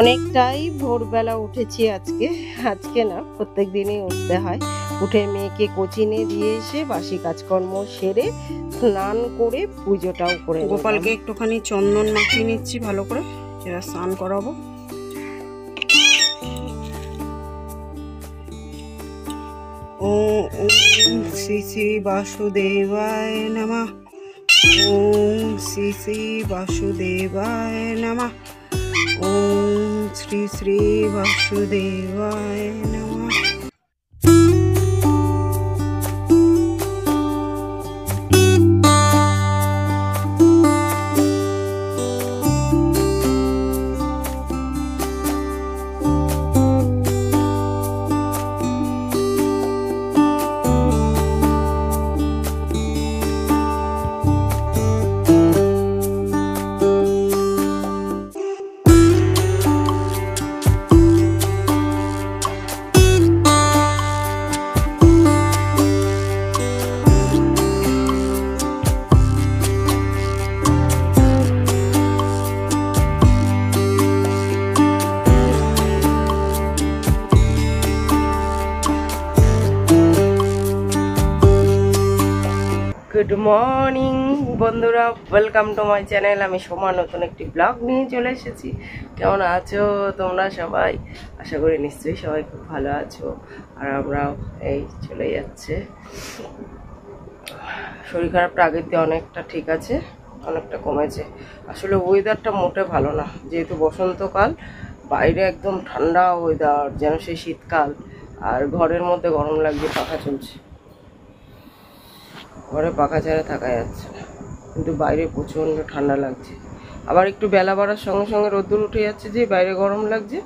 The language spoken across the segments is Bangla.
অনেকটাই ভোরবেলা উঠেছি আজকে। আজকে না, প্রত্যেক দিনই উঠতে হয়। উঠে মেয়েকে কোচিনে দিয়ে এসে বাসি কাজকর্ম সেরে স্নান করে পুজোটাও করে নিলাম। গোপালকে একটুখানি চন্দন মাখিয়ে নিচ্ছি ভালো করে, সেটা স্নান করাবো। ওম শ্রী শ্রী বাসুদেবায় নমঃ। ওম শ্রী শ্রী বাসুদেবায় নমঃ। ওম শ্রী শ্রী বাসুদেবায় নমঃ। গুড মর্নিং বন্ধুরা, ওয়েলকাম টু মাই চ্যানেল। আমি সোমা নতুন একটি ব্লগ নিয়ে চলে এসেছি। কেমন আছো তোমরা সবাই? আশা করি নিশ্চয়ই সবাই খুব ভালো আছো। আর আমরাও এই চলে যাচ্ছে। শরীর খারাপটা আগের দিয়ে অনেকটা ঠিক আছে, অনেকটা কমেছে। আসলে ওয়েদারটা মোটে ভালো না, যেহেতু বসন্তকাল, বাইরে একদম ঠান্ডা ওয়েদার, যেন সেই শীতকাল। আর ঘরের মধ্যে গরম লাগছে, পাখা চলছে। ঘরে পাখা ছাড়া থাকা যাচ্ছে না, কিন্তু বাইরে প্রচণ্ড ঠান্ডা লাগছে। আবার একটু বেলা বাড়ার সঙ্গে সঙ্গে রোদ্দুর উঠে যাচ্ছে, যে বাইরে গরম লাগছে,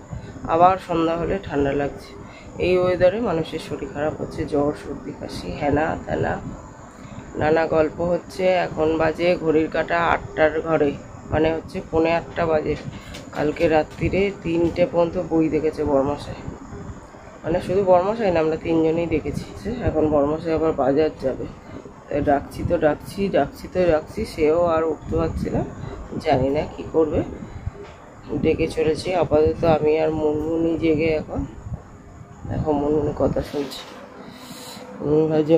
আবার সন্ধ্যা হলে ঠান্ডা লাগছে। এই ওয়েদারে মানুষের শরীর খারাপ হচ্ছে, জ্বর সর্দি কাশি হেনা তেনা নানা গল্প হচ্ছে। এখন বাজে ঘড়ির কাঁটা 8টার ঘরে, মানে হচ্ছে 7:45 বাজে। কালকে রাত্রিরে 3টে পর্যন্ত বই দেখেছে বড়মশাই। মানে শুধু বড়মশাই না, আমরা 3জনেই দেখেছি। এখন বড়মশাই আবার বাজার যাবে, ডাকছি তো ডাকছি, সেও আর উঠতে পারছে না। জানি না কি করবে, ডেকে চলেছি। আপাতত আমি আর মুনমুনি জেগে এখন মুনমুনি কথা শুনছি। ভাবছে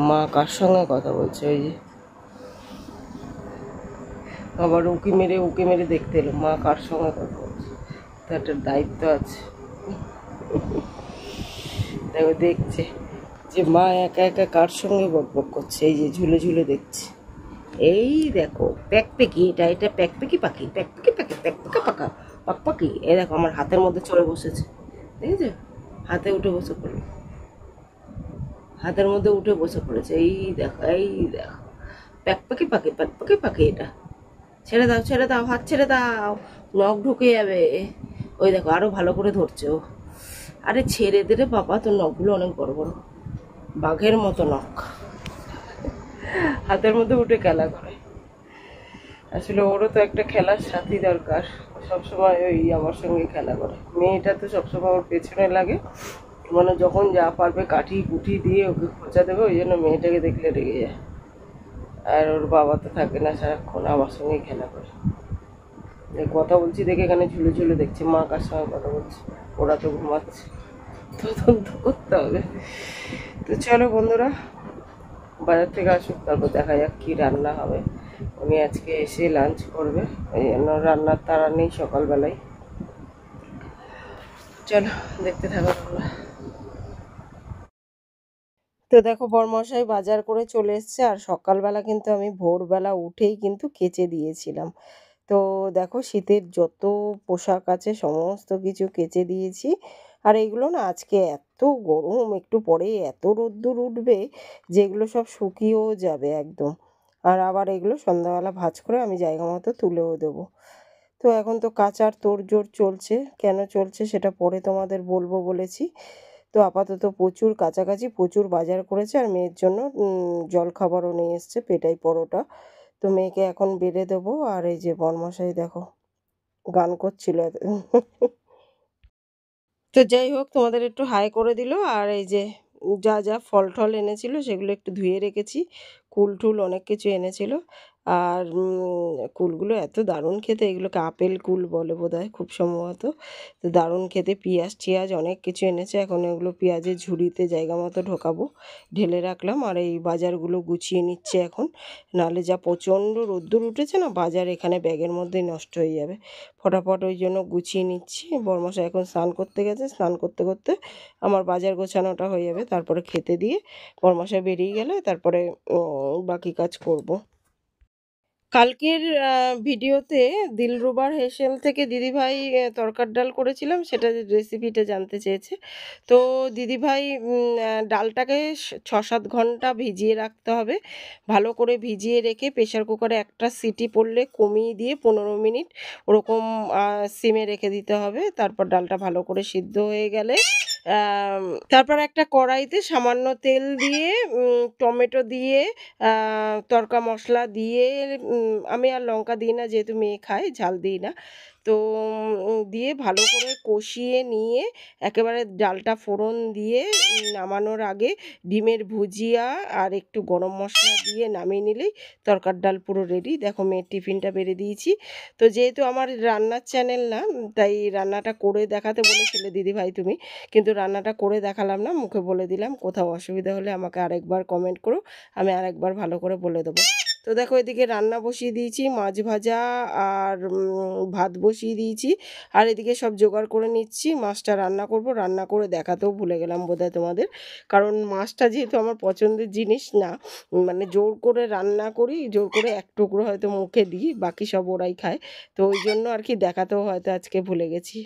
মা কার সঙ্গে কথা বলছে, ওই যে আবার উকি মেরে দেখতে এলো মা কার সঙ্গে কথা বলছে। তো একটা দায়িত্ব আছে, দেখো দেখছে যে মা একা একা কার সঙ্গে বকবক করছে। এই যে ঝুলে ঝুলে দেখছে। এই দেখো প্যাকপ্যাকি, এটা প্যাকপ্যাকি পাখি, পাখি। এই দেখো আমার হাতের মধ্যে চড়ে বসেছে, দেখেছো? হাতে উঠে বসে পড়লো, হাতের মধ্যে উঠে বসে পড়েছে। এই দেখো প্যাকপ্যাকি পাখি। এটা ছেড়ে দাও, হাত ছেড়ে দাও, নখ ঢুকে যাবে। ওই দেখো আরো ভালো করে ধরছে ও। আরে ছেড়ে দে রে বাবা, তোর নখগুলো অনেক বড় বড়, বাঘের মতো নখ। হাতের মধ্যে উঠে খেলা করে। আসলে ওরও তো একটা খেলার সাথী দরকার, সবসময় ওই আমার সঙ্গে খেলা করে। মেয়েটা তো সবসময় ওর পেছনে লাগে, মানে যখন যা পারবে কাঠি কুঠি দিয়ে ওকে খোঁচা দেবে, ওই জন্য মেয়েটাকে দেখলে রেগে যায়। আর ওর বাবা তো থাকে না, সারাক্ষণ আমার সঙ্গেই খেলা করে। কথা বলছি দেখে এখানে ঝুলে ঝুলে দেখছে মা কার সঙ্গে কথা বলছে। ওরা তো ঘুমাচ্ছে, তদন্ত করতে হবে। তো চলো বন্ধুরা, বাজার থেকে আসুক, তারপর দেখা যাক কি রান্না হবে। উনি আজকে এসে লাঞ্চ করবে, এই জন্য রান্নার তাড়া নেই সকালবেলায়। চলো দেখতে থাকো তোমরা। তো দেখো বরমশাই বাজার করে চলে এসছে, আর সকালবেলা কিন্তু আমি ভোরবেলা উঠেই কিন্তু কেচে দিয়েছিলাম। তো দেখো শীতের যত পোশাক আছে সমস্ত কিছু কেচে দিয়েছি। আর এগুলো না আজকে এত গরম, একটু পরে এত রোদ্দুর উঠবে যেগুলো সব শুকিয়েও যাবে একদম। আর আবার এগুলো সন্ধ্যাবেলা ভাঁজ করে আমি জায়গা মতো তুলেও দেবো। তো এখন তো কাচার তোড়জোড় চলছে, কেন চলছে সেটা পরে তোমাদের বলবো বলেছি। তো আপাতত প্রচুর কাছাকাছি, প্রচুর বাজার করেছে। আর মেয়ের জন্য জলখাবারও নিয়ে এসছে, পেটাই পরোটা। তো মেয়েকে এখন বেড়ে দেবো। আর এই যে বরমশাই দেখো গান করছিল। তো যাই হোক, তোমাদের একটু হাই করে দিল। আর এই যে যা যা ফল টল এনেছিল সেগুলো একটু ধুয়ে রেখেছি, কুল টুল অনেক কিছু এনেছিল। আর কুলগুলো এত দারুণ খেতে, এগুলোকে আপেল কুল বলে বোধহয় খুব সম্ভবত। তো দারুণ খেতে, পেঁয়াজ টিয়াজ অনেক কিছু এনেছে। এখন এগুলো পেঁয়াজের ঝুড়িতে জায়গা মতো ঢোকাবো, ঢেলে রাখলাম। আর এই বাজারগুলো গুছিয়ে নিচ্ছে এখন, নাহলে যা প্রচণ্ড রোদ্দুর উঠেছে না, বাজার এখানে ব্যাগের মধ্যেই নষ্ট হয়ে যাবে। ফটাফট ওই জন্য গুছিয়ে নিচ্ছি। বরমশাই এখন স্নান করতে গেছে, স্নান করতে করতে আমার বাজার গোছানোটা হয়ে যাবে। তারপরে খেতে দিয়ে বরমশাই বেরিয়ে গেলে তারপরে বাকি কাজ করব। কালকের ভিডিওতে দিলরুবার হেসেল থেকে দিদিভাই তরকার ডাল করেছিলাম, সেটা রেসিপিটা জানতে চেয়েছে। তো দিদিভাই ডালটাকে 6-7 ঘন্টা ভিজিয়ে রাখতে হবে। ভালো করে ভিজিয়ে রেখে প্রেশার কুকারে একটা সিটি পড়লে কমিয়ে দিয়ে 15 মিনিট ওরকম সিমে রেখে দিতে হবে। তারপর ডালটা ভালো করে সিদ্ধ হয়ে গেলে তারপর একটা কড়াইতে সামান্য তেল দিয়ে টমেটো দিয়ে তড়কা মশলা দিয়ে, আমি আর লঙ্কা দিই না যেহেতু মেয়ে খায়, ঝাল দিই না। তো দিয়ে ভালো করে কষিয়ে নিয়ে একেবারে ডালটা ফোড়ন দিয়ে নামানোর আগে ডিমের ভুজিয়া আর একটু গরম মশলা দিয়ে নামিয়ে নিলেই তরকার ডাল পুরো রেডি। দেখো মেয়ের টিফিনটা বেড়ে দিয়েছি। তো যেহেতু আমার রান্নার চ্যানেল না, তাই রান্নাটা করে দেখাতে বলেছিলে দিদিভাই তুমি, কিন্তু রান্নাটা করে দেখালাম না, মুখে বলে দিলাম। কোথাও অসুবিধা হলে আমাকে আরেকবার কমেন্ট করো, আমি আরেকবার ভালো করে বলে দেবো। তো দেখো এদিকে রান্না বসিয়ে দিয়েছি, মাছ ভাজা আর ভাত বসিয়ে দিয়েছি। আর এদিকে সব জোগাড় করে নিচ্ছি, মাছটা রান্না করব। রান্না করে দেখাতেও ভুলে গেলাম বোধহয় তোমাদের, কারণ মাছটা যেহেতু আমার পছন্দের জিনিস না, মানে জোর করে রান্না করি, জোর করে এক টুকরো হয়তো মুখে দিই, বাকি সব ওরাই খায়। তো ওই জন্য আর কি দেখাতেও হয়তো আজকে ভুলে গেছি।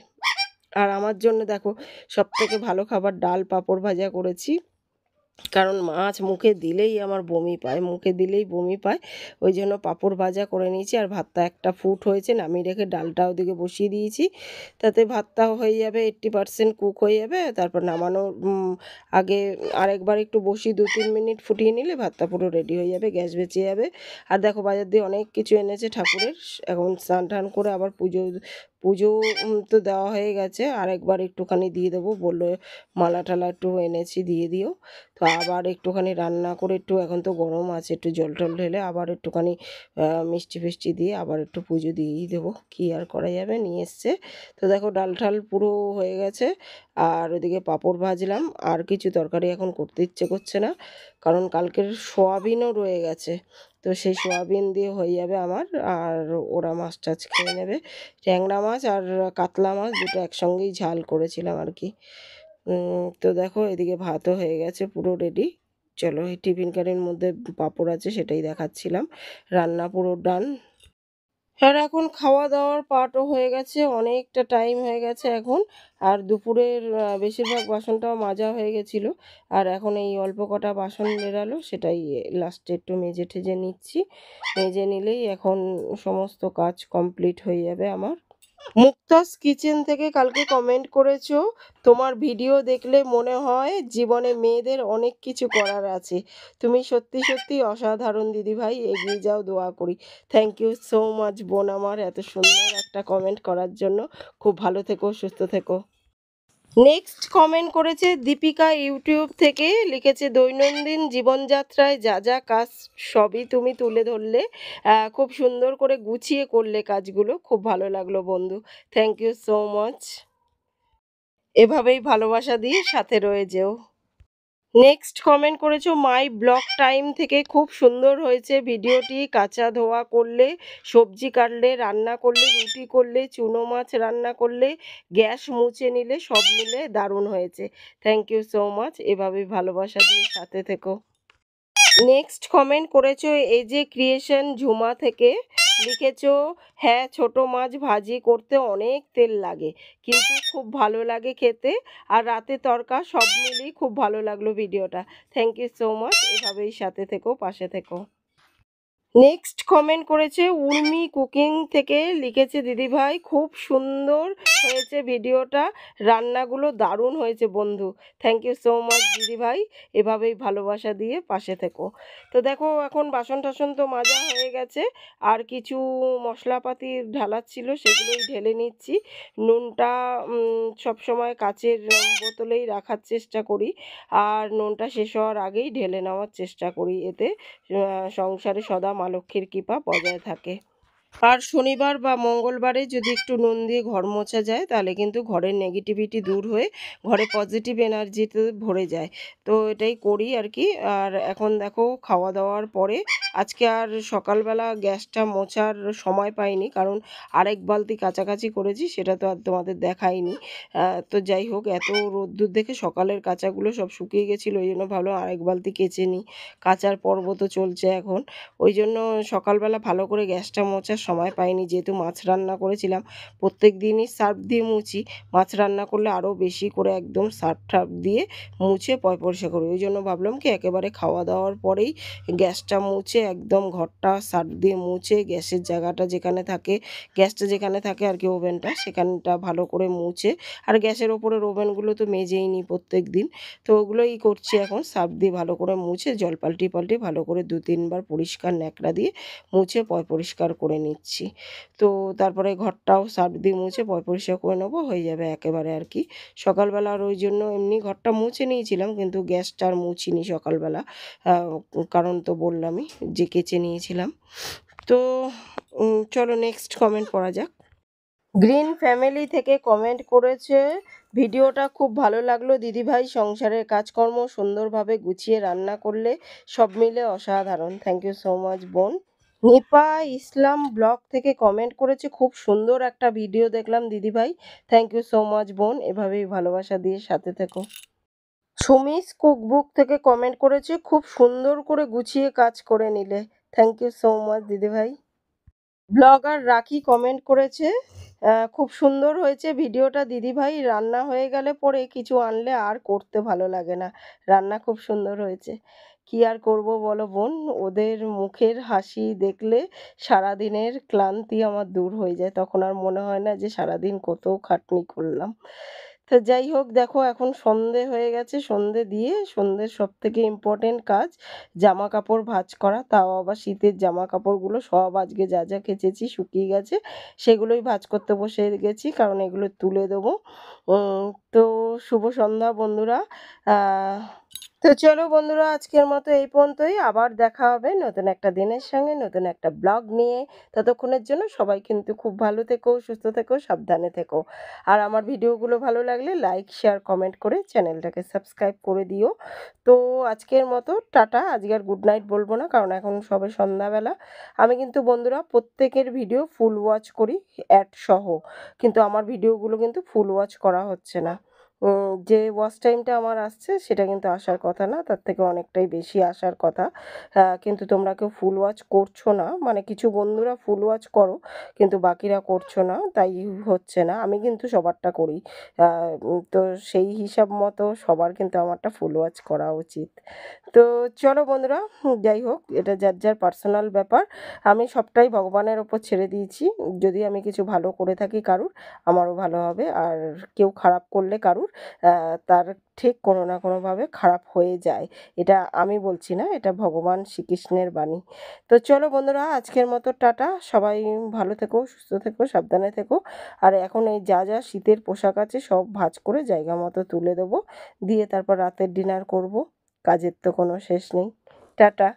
আর আমার জন্য দেখো সবথেকে ভালো খাবার ডাল পাঁপড় ভাজা করেছি, কারণ মাছ মুখে দিলেই আমার বমি পায়, মুখে দিলেই বমি পায়। ওই জন্য পাঁপড় ভাজা করে নিয়েছি। আর ভাতটা একটা ফুট হয়েছে, নামিয়ে রেখে ডালটা ওদিকে বসিয়ে দিয়েছি। তাতে ভাতটাও হয়ে যাবে, 80% কুক হয়ে যাবে। তারপর নামানোর আগে আরেকবার একটু বসিয়ে 2-3 মিনিট ফুটিয়ে নিলে ভাতটা পুরো রেডি হয়ে যাবে, গ্যাস বেঁচে যাবে। আর দেখো বাজার দিয়ে অনেক কিছু এনেছে ঠাকুরের। এখন স্নান টান করে আবার পুজো পুজো তো দেওয়া হয়ে গেছে, আরেকবার একটুখানি দিয়ে দেবো, বললো মালা টালা একটু এনেছি দিয়ে দিও। তো আবার একটুখানি রান্না করে, একটু এখন তো গরম আছে, একটু জল টল ঢেলে আবার একটুখানি মিষ্টি ফিষ্টি দিয়ে আবার একটু পুজো দিয়েই দেবো, কী আর করা যাবে, নিয়ে এসছে। তো দেখো ডাল ঠাল পুরো হয়ে গেছে। আর ওদিকে পাঁপড় ভাজলাম। আর কিছু তরকারি এখন করতে ইচ্ছে করছে না, কারণ কালকের সোয়াবিনও রয়ে গেছে। তো সেই সোয়াবিন দিয়ে হয়ে যাবে আমার, আর ওরা মাছ টাছ খেয়ে নেবে। ট্যাংরা মাছ আর কাতলা মাছ দুটো একসঙ্গেই ঝাল করেছিলাম আর কি। তো দেখো এদিকে ভাতও হয়ে গেছে পুরো রেডি। চলো এই টিফিন কারির মধ্যে পাঁপড় আছে সেটাই দেখাচ্ছিলাম। রান্না পুরো ডান। আর এখন খাওয়া দাওয়ার পার্টও হয়ে গেছে, অনেকটা টাইম হয়ে গেছে এখন। আর দুপুরের বেশিরভাগ বাসনটাও মাজা হয়ে গেছিলো। আর এখন এই অল্প কটা বাসন বেরালো, সেটাই লাস্টে একটু মেজে ঠেজে নিচ্ছি। মেজে নিলেই এখন সমস্ত কাজ কমপ্লিট হয়ে যাবে আমার। মুক্তাস কিচেন থেকে কালকে কমেন্ট করেছো, তোমার ভিডিও দেখলে মনে হয় জীবনে মেয়েদের অনেক কিছু করার আছে। তুমি সত্যি সত্যি অসাধারণ দিদিভাই, এগিয়ে যাও, দোয়া করি। থ্যাংক ইউ সো মাচ বোন আমার, এত সুন্দর একটা কমেন্ট করার জন্য। খুব ভালো থেকো, সুস্থ থেকো। নেক্সট কমেন্ট করেছে দীপিকা ইউটিউব থেকে, লিখেছে দৈনন্দিন জীবনযাত্রায় যা যা কাজ সবই তুমি তুলে ধরলে, খুব সুন্দর করে গুছিয়ে করলে কাজগুলো, খুব ভালো লাগলো বন্ধু। Thank you so much. এভাবেই ভালোবাসা দিয়ে সাথে রয়ে যেও। নেক্সট কমেন্ট করেছো মাই ব্লগ টাইম থেকে, খুব সুন্দর হয়েছে ভিডিওটি। কাঁচা ধোয়া করলে, সবজি কাটলে, রান্না করলে, রুটি করলে, চুনো মাছ রান্না করলে, গ্যাস মুছে নিলে, সব মিলে দারুণ হয়েছে। থ্যাংক ইউ সো মাচ, এভাবেই ভালোবাসা দিয়ে সাথে থেকো। নেক্সট কমেন্ট করেছো এই যে ক্রিয়েশন ঝুমা থেকে, লিখেছো হ্যাঁ ছোট মাছ ভাজি করতে অনেক তেল লাগে, কিন্তু খুব ভালো লাগে খেতে। আর রাতে তরকা, সব মিলিয়ে খুব ভালো লাগলো ভিডিওটা। থ্যাংক ইউ সো মাচ, এভাবেই সাথে থেকো, পাশে থেকো। নেক্সট কমেন্ট করেছে উর্মি কুকিং থেকে, লিখেছে দিদিভাই খুব সুন্দর হয়েছে ভিডিওটা, রান্নাগুলো দারুণ হয়েছে বন্ধু। থ্যাংক ইউ সো মাচ দিদিভাই, এভাবেই ভালোবাসা দিয়ে পাশে থেকো। তো দেখো এখন বাসন টাসন তো মাজা হয়ে গেছে, আর কিছু মশলাপাতি ঢালার ছিল সেগুলোই ঢেলে নিচ্ছি। নুনটা সবসময় কাচের বোতলেই রাখার চেষ্টা করি, আর নুনটা শেষ হওয়ার আগেই ঢেলে নেওয়ার চেষ্টা করি, এতে সংসারে সদা মা লক্ষ্মীর কৃপা বজায় থাকে। আর শনিবার বা মঙ্গলবারে যদি একটু নুন দিয়ে ঘর মোছা যায় তাহলে কিন্তু ঘরের নেগেটিভিটি দূর হয়ে ঘরে পজিটিভ এনার্জিতে ভরে যায়। তো এটাই করি আর কি। আর এখন দেখো খাওয়া দাওয়ার পরে আজকে আর সকালবেলা গ্যাসটা মোছার সময় পাইনি, কারণ আরেক বালতি কাচাকাচি করেছি, সেটা তো আর তোমাদের দেখাইনি। তো যাই হোক, এত রোদ্দুর দেখে সকালের কাচাগুলো সব শুকিয়ে গেছিলো, ওই জন্য ভাবলাম আরেক বালতি কেচে নিই। কাচার পর্ব তো চলছে এখন, ওই জন্য সকালবেলা ভালো করে গ্যাসটা মোছার সময় পাইনি। যেহেতু মাছ রান্না করেছিলাম, প্রত্যেক দিনই সার্ফ দিয়ে মুছি, মাছ রান্না করলে আরও বেশি করে একদম সার্ফ টার্ফ দিয়ে মুছে পরিষ্কার করি। ওই জন্য ভাবলাম কি একেবারে খাওয়া দাওয়ার পরেই গ্যাসটা মুছে একদম ঘরটা সার্ফ দিয়ে মুছে গ্যাসের জায়গাটা যেখানে থাকে, গ্যাসটা যেখানে থাকে আর কি, ওভেনটা সেখানটা ভালো করে মুছে, আর গ্যাসের ওপরের ওভেনগুলো তো মেজেই নিই প্রত্যেক দিন, তো ওগুলোই করছি এখন। সার্ফ দিয়ে ভালো করে মুছে জল পাল্টি ভালো করে 2-3 বার পরিষ্কার ন্যাকড়া দিয়ে মুছে পরিষ্কার করে নিচ্ছি। তো তারপরে ঘরটাও সার্ফ দিয়ে মুছে পরিষ্কার করে নেবো, হয়ে যাবে একেবারে আর কি। সকালবেলা আর ওই জন্য এমনি ঘরটা মুছে নিয়েছিলাম, কিন্তু গ্যাসটা আর মুছিনি সকালবেলা, কারণ তো বললামই যে কেচে নিয়েছিলাম। তো চলো নেক্সট কমেন্ট পড়া যাক। গ্রিন ফ্যামিলি থেকে কমেন্ট করেছে, ভিডিওটা খুব ভালো লাগলো দিদিভাই, সংসারের কাজকর্ম সুন্দরভাবে গুছিয়ে রান্না করলে সব মিলে অসাধারণ। থ্যাংক ইউ সো মাচ বোন। নিপা ইসলাম ব্লগ থেকে কমেন্ট করেছে, খুব সুন্দর একটা ভিডিও দেখলাম দিদিভাই। থ্যাংক ইউ সো মাচ বোন, এভাবেই ভালোবাসা দিয়ে সাথে থেকো। সুমিস কুকবুক থেকে কমেন্ট করেছে, খুব সুন্দর করে গুছিয়ে কাজ করে নিলে। থ্যাংক ইউ সো মাচ দিদিভাই। ব্লগার রাখি কমেন্ট করেছে, খুব সুন্দর হয়েছে ভিডিওটা দিদিভাই, রান্না হয়ে গেলে পরে কিছু আনলে আর করতে ভালো লাগে না, রান্না খুব সুন্দর হয়েছে। কি আর করব বলো বোন, ওদের মুখের হাসি দেখলে সারাদিনের ক্লান্তি আমার দূর হয়ে যায়, তখন আর মনে হয় না যে সারাদিন কত খাটনি করলাম। তো যাই হোক, দেখো এখন সন্ধে হয়ে গেছে, সন্ধে দিয়ে সন্ধ্যের সব থেকে ইম্পর্টেন্ট কাজ জামা কাপড় ভাঁজ করা, তাও আবার শীতের জামা কাপড়গুলো সব আজকে যা যা কেচেছি শুকিয়ে গেছে, সেগুলোই ভাঁজ করতে বসে গেছি, কারণ এগুলো তুলে দেবো। তো শুভ সন্ধ্যা বন্ধুরা। তো চলো বন্ধুরা, আজকের মতো এই পর্যন্তই, আবার দেখা হবে নতুন একটা দিনের সঙ্গে, নতুন একটা ব্লগ নিয়ে। ততক্ষণের জন্য সবাই কিন্তু খুব ভালো থেকো, সুস্থ থেকো, সাবধানে থেকো। আর আমার ভিডিওগুলো ভালো লাগলে লাইক শেয়ার কমেন্ট করে চ্যানেলটাকে সাবস্ক্রাইব করে দিও। তো আজকের মতো টাটা। আজকে আর গুড নাইট বলবো না, কারণ এখন সবে সন্ধ্যাবেলা। আমি কিন্তু বন্ধুরা প্রত্যেকের ভিডিও ফুল ওয়াচ করি অ্যাড সহ, কিন্তু আমার ভিডিওগুলো কিন্তু ফুল ওয়াচ করা হচ্ছে না। যে ওয়াচ টাইমটা আমার আসছে সেটা কিন্তু আসার কথা না, তার থেকে অনেকটাই বেশি আসার কথা। কিন্তু তোমরা কেউ ফুল ওয়াচ করছো না, মানে কিছু বন্ধুরা ফুল ওয়াচ করো কিন্তু বাকিরা করছো না, তাই হচ্ছে না। আমি কিন্তু সবারটা করি, তো সেই হিসাব মতো সবার কিন্তু আমারটা ফুল ওয়াচ করা উচিত। তো চলো বন্ধুরা, যাই হোক, এটা যার যার পার্সোনাল ব্যাপার, আমি সবটাই ভগবানের ওপর ছেড়ে দিয়েছি। যদি আমি কিছু ভালো করে থাকি কারুর, আমারও ভালো হবে, আর কেউ খারাপ করলে কারুর, তার ঠিক কোনো না কোনোভাবে খারাপ হয়ে যায়। এটা আমি বলছি না, এটা ভগবান শ্রীকৃষ্ণের বাণী। তো চলো বন্ধুরা, আজকের মতো টাটা। সবাই ভালো থেকো, সুস্থ থেকো, সাবধানে থেকো। আর এখন এই যা যা শীতের পোশাক আছে সব ভাঁজ করে জায়গা মতো তুলে দেবো, দিয়ে তারপর রাতের ডিনার করব। কাজের তো কোনো শেষ নেই। টাটা।